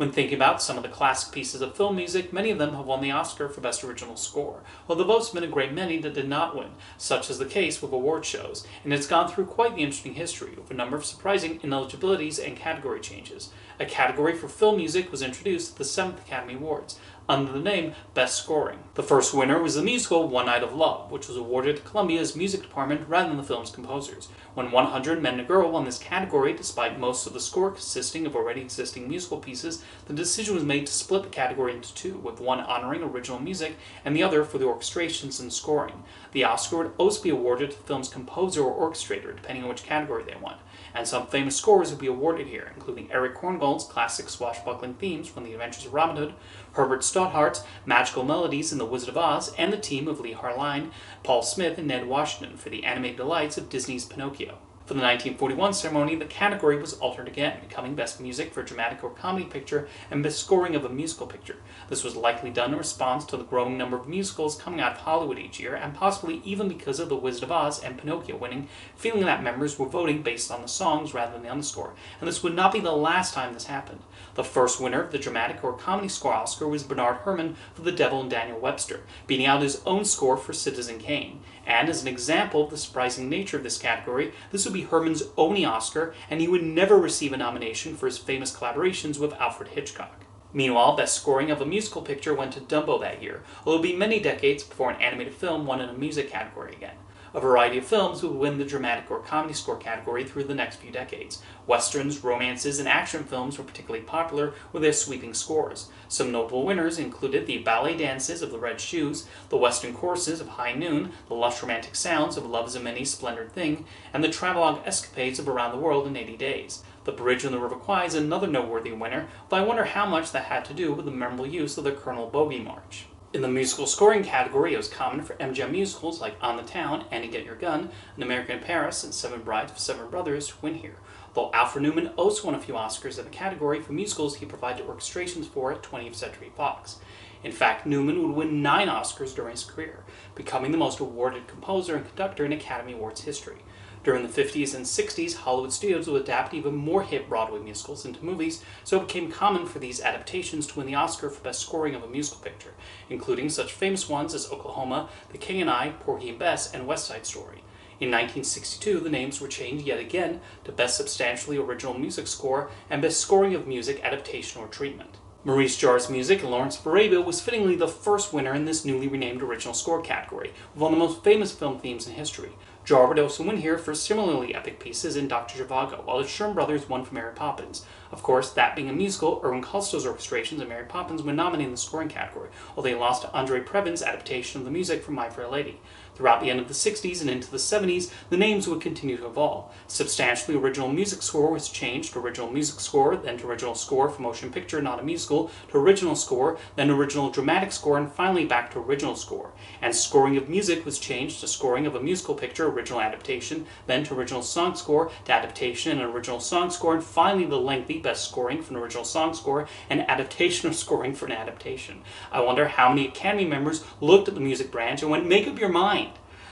When thinking about some of the classic pieces of film music, many of them have won the Oscar for Best Original Score, while there have also been a great many that did not win, such is the case with award shows, and it's gone through quite the interesting history, with a number of surprising ineligibilities and category changes. A category for film music was introduced at the 7th Academy Awards, under the name Best Scoring. The first winner was the musical One Night of Love, which was awarded to Columbia's music department rather than the film's composers. When 100 Men and a Girl won this category, despite most of the score consisting of already existing musical pieces, the decision was made to split the category into two, with one honoring original music and the other for the orchestrations and scoring. The Oscar would also be awarded to the film's composer or orchestrator, depending on which category they won. And some famous scores would be awarded here, including Eric Korngold's classic swashbuckling themes from The Adventures of Robin Hood, Herbert Stothardt's magical melodies in The Wizard of Oz, and the team of Lee Harline, Paul Smith, and Ned Washington for the animated delights of Disney's Pinocchio. For the 1941 ceremony, the category was altered again, becoming Best Music for a Dramatic or Comedy Picture and Best Scoring of a Musical Picture. This was likely done in response to the growing number of musicals coming out of Hollywood each year, and possibly even because of The Wizard of Oz and Pinocchio winning, feeling that members were voting based on the songs rather than on the score. And this would not be the last time this happened. The first winner of the Dramatic or Comedy Score Oscar was Bernard Herrmann for The Devil and Daniel Webster, beating out his own score for Citizen Kane. And as an example of the surprising nature of this category, this would be Herrmann's only Oscar, and he would never receive a nomination for his famous collaborations with Alfred Hitchcock. Meanwhile, Best Scoring of a Musical Picture went to Dumbo that year, although it would be many decades before an animated film won in a music category again. A variety of films would win the Dramatic or Comedy Score category through the next few decades. Westerns, romances, and action films were particularly popular with their sweeping scores. Some notable winners included the ballet dances of The Red Shoes, the western choruses of High Noon, the lush romantic sounds of Love is a Many Splendid Thing, and the travelogue escapades of Around the World in 80 Days. The Bridge on the River Kwai is another noteworthy winner, though I wonder how much that had to do with the memorable use of the Colonel Bogey March. In the musical scoring category, it was common for MGM musicals like On the Town, Annie Get Your Gun, An American in Paris, and Seven Brides for Seven Brothers to win here. Though Alfred Newman also won a few Oscars in the category for musicals he provided orchestrations for at 20th Century Fox. In fact, Newman would win 9 Oscars during his career, becoming the most awarded composer and conductor in Academy Awards history. During the 50s and 60s, Hollywood studios would adapt even more hit Broadway musicals into movies, so it became common for these adaptations to win the Oscar for Best Scoring of a Musical Picture, including such famous ones as Oklahoma, The King and I, Porgy and Bess, and West Side Story. In 1962, the names were changed yet again to Best Substantially Original Music Score and Best Scoring of Music Adaptation or Treatment. Maurice Jarre's music, Lawrence of Arabia, was fittingly the first winner in this newly renamed original score category, with one of the most famous film themes in history. Jarre would also win here for similarly epic pieces in Dr. Zhivago, while the Sherman Brothers won for Mary Poppins. Of course, that being a musical, Irwin Calsto's orchestrations of Mary Poppins were nominated in the scoring category, while they lost to Andre Previn's adaptation of the music from My Fair Lady. Throughout the end of the 60s and into the 70s, the names would continue to evolve. Substantially Original Music Score was changed to Original Music Score, then to Original Score for Motion Picture, not a musical, to Original Score, then Original Dramatic Score, and finally back to Original Score. And Scoring of Music was changed to Scoring of a Musical Picture, Original Adaptation, then to Original Song Score, to Adaptation and Original Song Score, and finally the lengthy Best Scoring for an Original Song Score and Adaptation of Scoring for an Adaptation. I wonder how many Academy members looked at the music branch and went, make up your mind.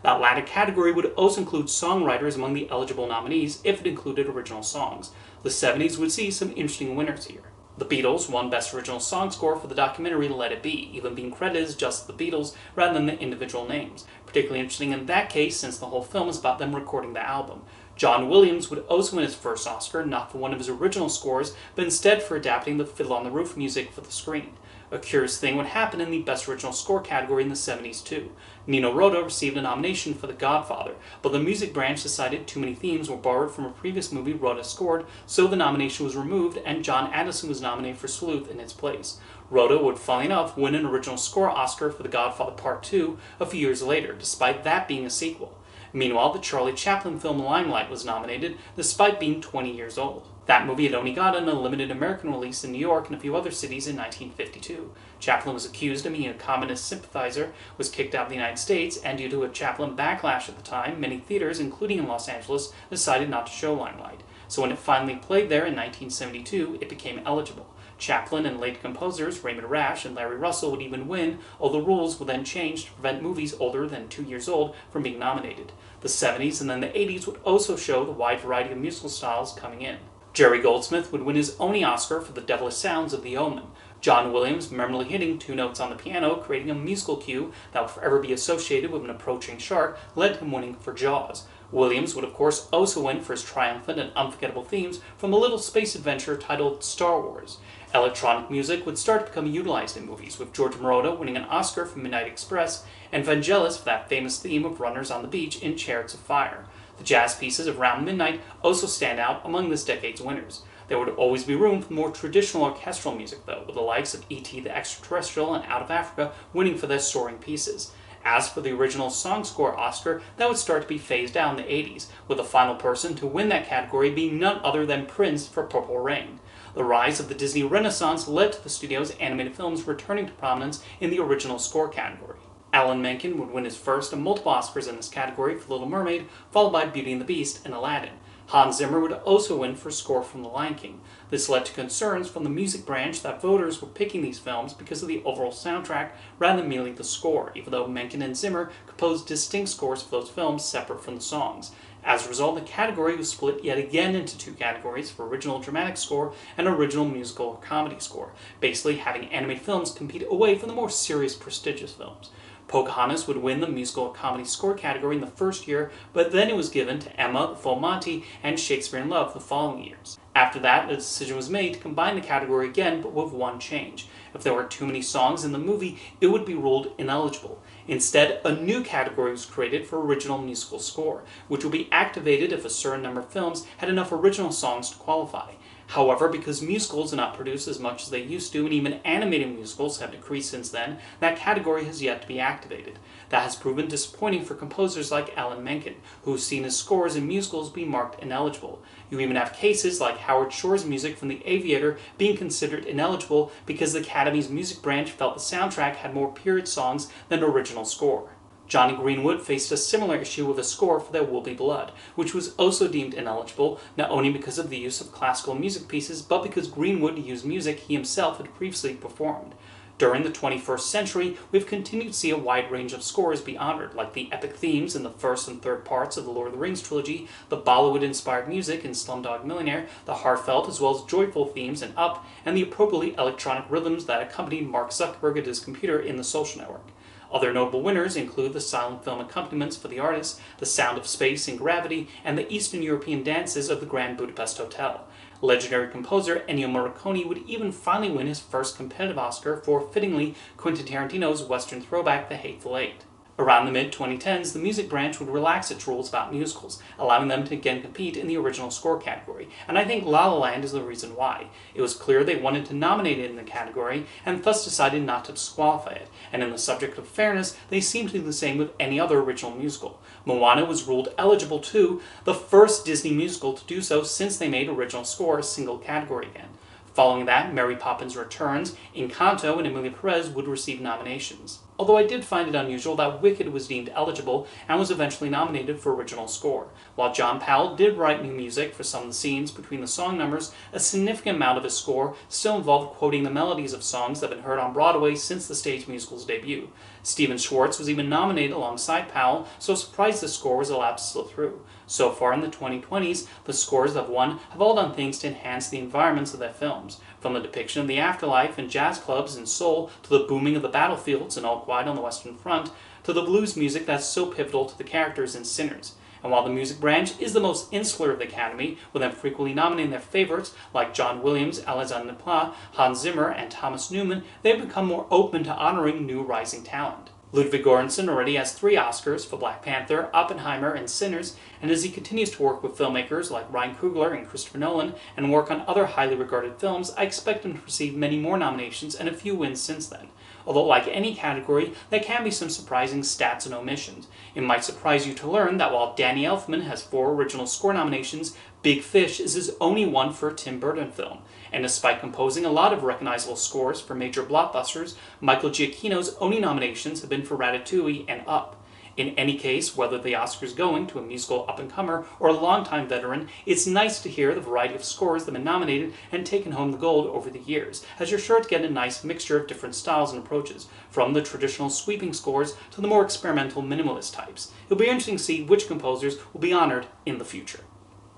That latter category would also include songwriters among the eligible nominees if it included original songs. The 70s would see some interesting winners here. The Beatles won Best Original Song Score for the documentary Let It Be, even being credited as just the Beatles rather than the individual names. Particularly interesting in that case since the whole film is about them recording the album. John Williams would also win his first Oscar, not for one of his original scores, but instead for adapting the Fiddle on the Roof music for the screen. A curious thing would happen in the Best Original Score category in the 70s too. Nino Rota received a nomination for The Godfather, but the music branch decided too many themes were borrowed from a previous movie Rota scored, so the nomination was removed and John Addison was nominated for Sleuth in its place. Rota would, funnily enough, win an Original Score Oscar for The Godfather Part 2 a few years later, despite that being a sequel. Meanwhile, the Charlie Chaplin film Limelight was nominated, despite being 20 years old. That movie had only gotten a limited American release in New York and a few other cities in 1952. Chaplin was accused of being a communist sympathizer, was kicked out of the United States, and due to a Chaplin backlash at the time, many theaters, including in Los Angeles, decided not to show Limelight. So when it finally played there in 1972, it became eligible. Chaplin and late composers Raymond Rash and Larry Russell would even win, although rules were then changed to prevent movies older than 2 years old from being nominated. The 70s and then the 80s would also show the wide variety of musical styles coming in. Jerry Goldsmith would win his only Oscar for the devilish sounds of The Omen. John Williams memorably hitting 2 notes on the piano, creating a musical cue that would forever be associated with an approaching shark, led to him winning for Jaws. Williams would of course also win for his triumphant and unforgettable themes from a little space adventure titled Star Wars. Electronic music would start to become utilized in movies, with George Moroder winning an Oscar for Midnight Express and Vangelis for that famous theme of runners on the beach in Chariots of Fire. The jazz pieces of Round Midnight also stand out among this decade's winners. There would always be room for more traditional orchestral music, though, with the likes of E.T. the Extraterrestrial and Out of Africa winning for their soaring pieces. As for the original song score Oscar, that would start to be phased out in the 80s, with the final person to win that category being none other than Prince for Purple Rain. The rise of the Disney Renaissance led to the studio's animated films returning to prominence in the original score category. Alan Menken would win his first and multiple Oscars in this category for Little Mermaid, followed by Beauty and the Beast and Aladdin. Hans Zimmer would also win for score from The Lion King. This led to concerns from the music branch that voters were picking these films because of the overall soundtrack rather than merely the score, even though Menken and Zimmer composed distinct scores for those films separate from the songs. As a result, the category was split yet again into 2 categories for original dramatic score and original musical or comedy score, basically having animated films compete away from the more serious, prestigious films. Pocahontas would win the musical or comedy score category in the first year, but then it was given to Emma, The Full Monty, and Shakespeare in Love the following years. After that, a decision was made to combine the category again, but with one change. If there were too many songs in the movie, it would be ruled ineligible. Instead, a new category was created for original musical score, which would be activated if a certain number of films had enough original songs to qualify. However, because musicals are not produced as much as they used to, and even animated musicals have decreased since then, that category has yet to be activated. That has proven disappointing for composers like Alan Menken, who has seen his scores in musicals be marked ineligible. You even have cases like Howard Shore's music from The Aviator being considered ineligible because the Academy's music branch felt the soundtrack had more period songs than the original score. Johnny Greenwood faced a similar issue with a score for There Will Be Blood, which was also deemed ineligible, not only because of the use of classical music pieces, but because Greenwood used music he himself had previously performed. During the 21st century, we've continued to see a wide range of scores be honored, like the epic themes in the first and third parts of the Lord of the Rings trilogy, the Bollywood-inspired music in Slumdog Millionaire, the heartfelt as well as joyful themes in Up, and the appropriately electronic rhythms that accompanied Mark Zuckerberg at his computer in The Social Network. Other notable winners include the silent film accompaniments for The Artist, The Sound of Space in Gravity, and the Eastern European dances of the Grand Budapest Hotel. Legendary composer Ennio Morricone would even finally win his first competitive Oscar for, fittingly, Quentin Tarantino's Western throwback The Hateful Eight. Around the mid-2010s, the music branch would relax its rules about musicals, allowing them to again compete in the original score category, and I think La La Land is the reason why. It was clear they wanted to nominate it in the category, and thus decided not to disqualify it, and in the subject of fairness, they seem to do the same with any other original musical. Moana was ruled eligible too, the first Disney musical to do so since they made original score a single category again. Following that, Mary Poppins Returns, Encanto, and Emilia Perez would receive nominations. Although I did find it unusual that Wicked was deemed eligible and was eventually nominated for original score. While John Powell did write new music for some of the scenes between the song numbers, a significant amount of his score still involved quoting the melodies of songs that have been heard on Broadway since the stage musical's debut. Stephen Schwartz was even nominated alongside Powell, so surprised the score was allowed to slip through. So far in the 2020s, the scores that have won have all done things to enhance the environments of their films, from the depiction of the afterlife in jazz clubs in Seoul to the booming of the battlefields in All Quiet on the Western Front, to the blues music that's so pivotal to the characters in Sinners. And while the music branch is the most insular of the Academy, with them frequently nominating their favorites like John Williams, Alexandre Desplat, Hans Zimmer, and Thomas Newman, they've become more open to honoring new rising talent. Ludwig Göransson already has 3 Oscars for Black Panther, Oppenheimer, and Sinners, and as he continues to work with filmmakers like Ryan Coogler and Christopher Nolan and work on other highly regarded films, I expect him to receive many more nominations and a few wins since then. Although like any category, there can be some surprising stats and omissions. It might surprise you to learn that while Danny Elfman has 4 original score nominations, Big Fish is his only one for a Tim Burton film. And despite composing a lot of recognizable scores for major blockbusters, Michael Giacchino's only nominations have been for Ratatouille and Up. In any case, whether the Oscar's going to a musical up-and-comer or a longtime veteran, it's nice to hear the variety of scores that have been nominated and taken home the gold over the years, as you're sure to get a nice mixture of different styles and approaches, from the traditional sweeping scores to the more experimental minimalist types. It'll be interesting to see which composers will be honored in the future.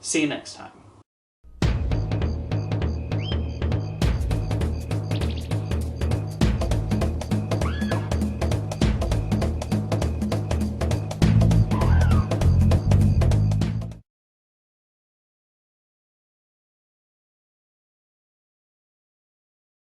See you next time.